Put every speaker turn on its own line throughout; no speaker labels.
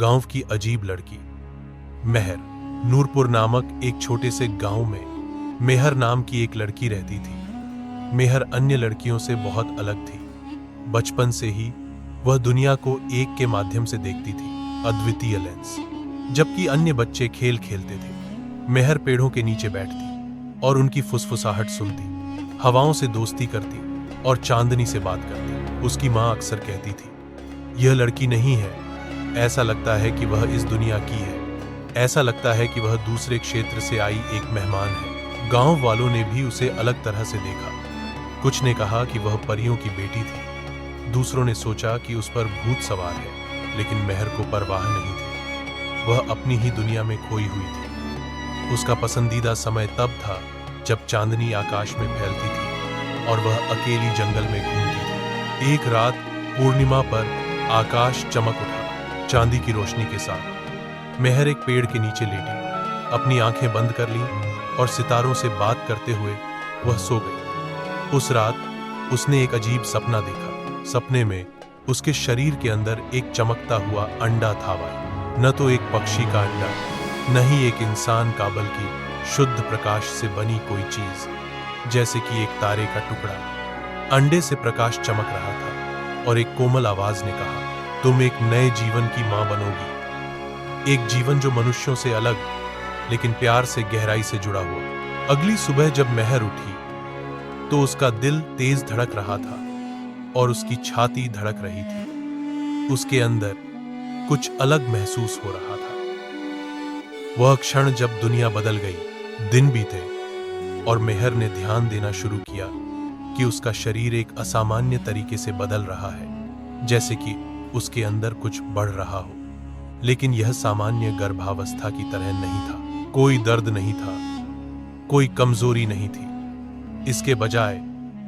गांव की अजीब लड़की। मेहर। नूरपुर नामक एक छोटे से गांव में मेहर नाम की एक लड़की रहती थी। मेहर अन्य लड़कियों से बहुत अलग थी। बचपन से ही वह दुनिया को एक के माध्यम से देखती थी, अद्वितीय लेंस। जबकि अन्य बच्चे खेल खेलते थे, मेहर पेड़ों के नीचे बैठती और उनकी फुसफुसाहट सुनती, हवाओं से दोस्ती करती और चांदनी से बात करती। उसकी माँ अक्सर कहती थी, यह लड़की नहीं है, ऐसा लगता है कि वह इस दुनिया की है, ऐसा लगता है कि वह दूसरे क्षेत्र से आई एक मेहमान है। गांव वालों ने भी उसे अलग तरह से देखा। कुछ ने कहा कि वह परियों की बेटी थी, दूसरों ने सोचा कि उस पर भूत सवार है, लेकिन मेहर को परवाह नहीं थी। वह अपनी ही दुनिया में खोई हुई थी। उसका पसंदीदा समय तब था जब चांदनी आकाश में फैलती थी और वह अकेली जंगल में घूमती थी। एक रात पूर्णिमा पर आकाश चमक उठा, चांदी की रोशनी के साथ। मेहर एक पेड़ के नीचे लेटी, अपनी आंखें बंद कर ली और सितारों से बात करते हुए वह सो गई। उस रात उसने एक अजीब सपना देखा। सपने में उसके शरीर के अंदर एक चमकता हुआ अंडा था। न तो एक पक्षी का अंडा, न ही एक इंसान का, बल्कि शुद्ध प्रकाश से बनी कोई चीज, जैसे कि एक तारे का टुकड़ा। अंडे से प्रकाश चमक रहा था और एक कोमल आवाज ने कहा, तुम एक नए जीवन की मां बनोगी, एक जीवन जो मनुष्यों से अलग, लेकिन प्यार से गहराई से जुड़ा हुआ। अगली सुबह जब मेहर उठी तो उसका दिल तेज धड़क रहा था और उसकी छाती धड़क रही थी। उसके अंदर कुछ अलग महसूस हो रहा था। वह क्षण जब दुनिया बदल गई। दिन बीते और मेहर ने ध्यान देना शुरू किया कि उसका शरीर एक असामान्य तरीके से बदल रहा है, जैसे कि उसके अंदर कुछ बढ़ रहा हो। लेकिन यह सामान्य गर्भावस्था की तरह नहीं था। कोई दर्द नहीं था, कोई कमजोरी नहीं थी। इसके बजाय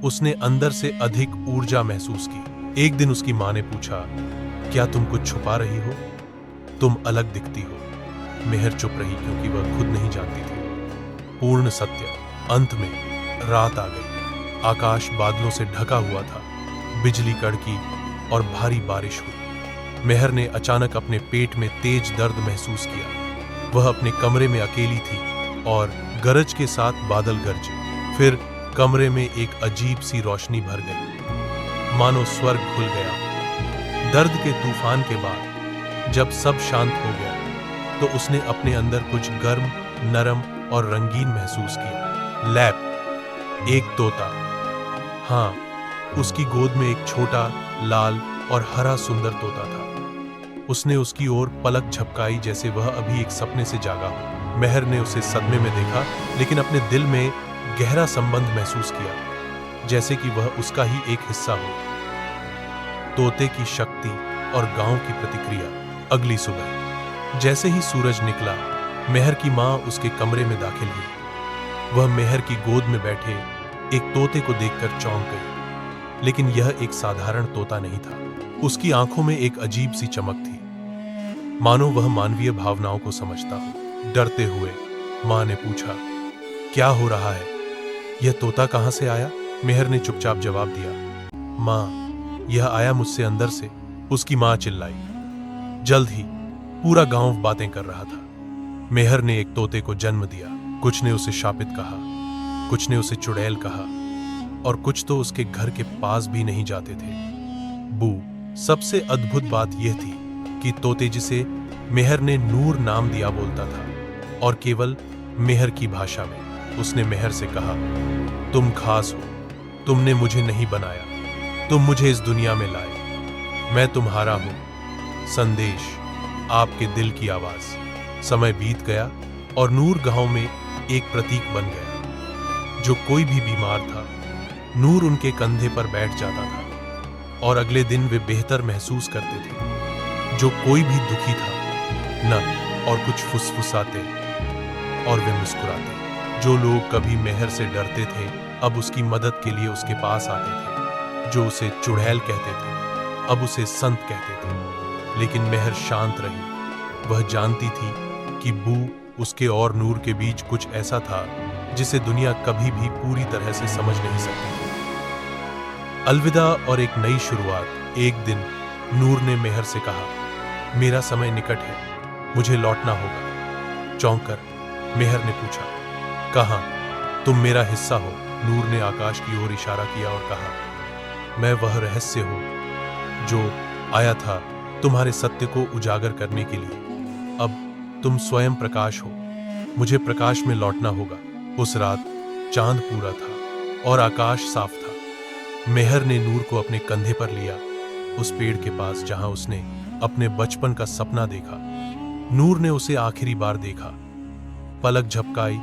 उसने अंदर से अधिक ऊर्जा महसूस की। एक दिन उसकी मां ने पूछा, क्या तुम कुछ छुपा रही हो? तुम अलग दिखती हो। मेहर चुप रही क्योंकि वह खुद नहीं जानती थी पूर्ण सत्य। अंत में रात आ गई। आकाश बादलों से ढका हुआ था, बिजली कड़की और भारी बारिश हुई। मेहर ने अचानक अपने पेट में तेज दर्द महसूस किया। वह अपने कमरे में अकेली थी और गरज के साथ बादल गरजे। फिर कमरे में एक अजीब सी रोशनी भर गई, मानो स्वर्ग खुल गया। दर्द के तूफान के बाद जब सब शांत हो गया तो उसने अपने अंदर कुछ गर्म, नरम और रंगीन महसूस किया। लैप, एक तोता। हाँ, उसकी गोद में एक छोटा, लाल और हरा सुंदर तोता था। उसने उसकी ओर पलक झपकाई जैसे वह अभी एक सपने से जागा हो। मेहर ने उसे सदमे में देखा, लेकिन अपने दिल में गहरा संबंध महसूस किया, जैसे कि वह उसका ही एक हिस्सा हो। तोते की शक्ति और गांव की प्रतिक्रिया। अगली सुबह जैसे ही सूरज निकला, मेहर की मां उसके कमरे में दाखिल हुई। वह मेहर की गोद में बैठे एक तोते को देखकर चौंक गई, लेकिन यह एक साधारण तोता नहीं था। उसकी आंखों में एक अजीब सी चमक थी, मानो वह मानवीय भावनाओं को समझता हो। डरते हुए मां ने पूछा, क्या हो रहा है? यह तोता कहां से आया? मेहर ने चुपचाप जवाब दिया, मां, यह आया मुझसे अंदर से। उसकी मां चिल्लाई। जल्द ही पूरा गांव बातें कर रहा था। मेहर ने एक तोते को जन्म दिया। कुछ ने उसे शापित कहा, कुछ ने उसे चुड़ैल कहा और कुछ तो उसके घर के पास भी नहीं जाते थे। बू। सबसे अद्भुत बात यह थी कि तोते जिसे मेहर ने नूर नाम दिया बोलता था, और केवल मेहर की भाषा में। उसने मेहर से कहा, तुम खास हो, तुमने मुझे नहीं बनाया, तुम मुझे इस दुनिया में लाए, मैं तुम्हारा हूं। संदेश, आपके दिल की आवाज। समय बीत गया और नूर गांव में एक प्रतीक बन गया। जो कोई भी बीमार था, नूर उनके कंधे पर बैठ जाता था और अगले दिन वे बेहतर महसूस करते थे। जो कोई भी दुखी था, न और कुछ फुसफुसाते और वे मुस्कुराते। जो लोग कभी मेहर से डरते थे, अब उसकी मदद के लिए उसके पास आते थे। जो उसे चुड़ैल कहते थे, अब उसे संत कहते थे। लेकिन मेहर शांत रही। वह जानती थी कि बू उसके और नूर के बीच कुछ ऐसा था जिसे दुनिया कभी भी पूरी तरह से समझ नहीं सकती थी। अलविदा और एक नई शुरुआत। एक दिन नूर ने मेहर से कहा, मेरा समय निकट है, मुझे लौटना होगा। चौंक कर मेहर ने पूछा, कहाँ? तुम मेरा हिस्सा हो। नूर ने आकाश की ओर इशारा किया और कहा, मैं वह रहस्य हूं जो आया था तुम्हारे सत्य को उजागर करने के लिए। अब तुम स्वयं प्रकाश हो, मुझे प्रकाश में लौटना होगा। उस रात चांद पूरा था और आकाश साफ था। मेहर ने नूर को अपने कंधे पर लिया, उस पेड़ के पास जहां उसने अपने बचपन का सपना देखा। नूर ने उसे आखिरी बार देखा, पलक झपकाई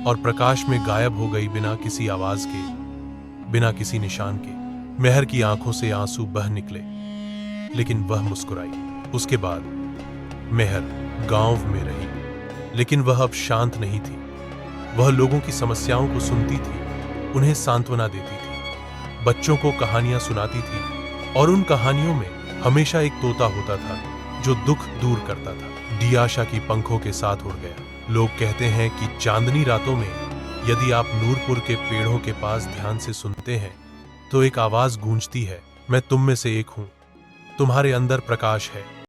और प्रकाश में गायब हो गई, बिना किसी आवाज के, बिना किसी निशान के। मेहर की आंखों से आंसू बह निकले, लेकिन वह मुस्कुराई। उसके बाद मेहर गांव में रही, लेकिन वह अब शांत नहीं थी। वह लोगों की समस्याओं को सुनती थी, उन्हें सांत्वना देती थी, बच्चों को कहानियां सुनाती थी, और उन कहानियों में हमेशा एक तोता होता था जो दुख दूर करता था। डियाशा की पंखों के साथ उड़ गया। लोग कहते हैं कि चांदनी रातों में यदि आप नूरपुर के पेड़ों के पास ध्यान से सुनते हैं तो एक आवाज गूंजती है, मैं तुम में से एक हूं, तुम्हारे अंदर प्रकाश है।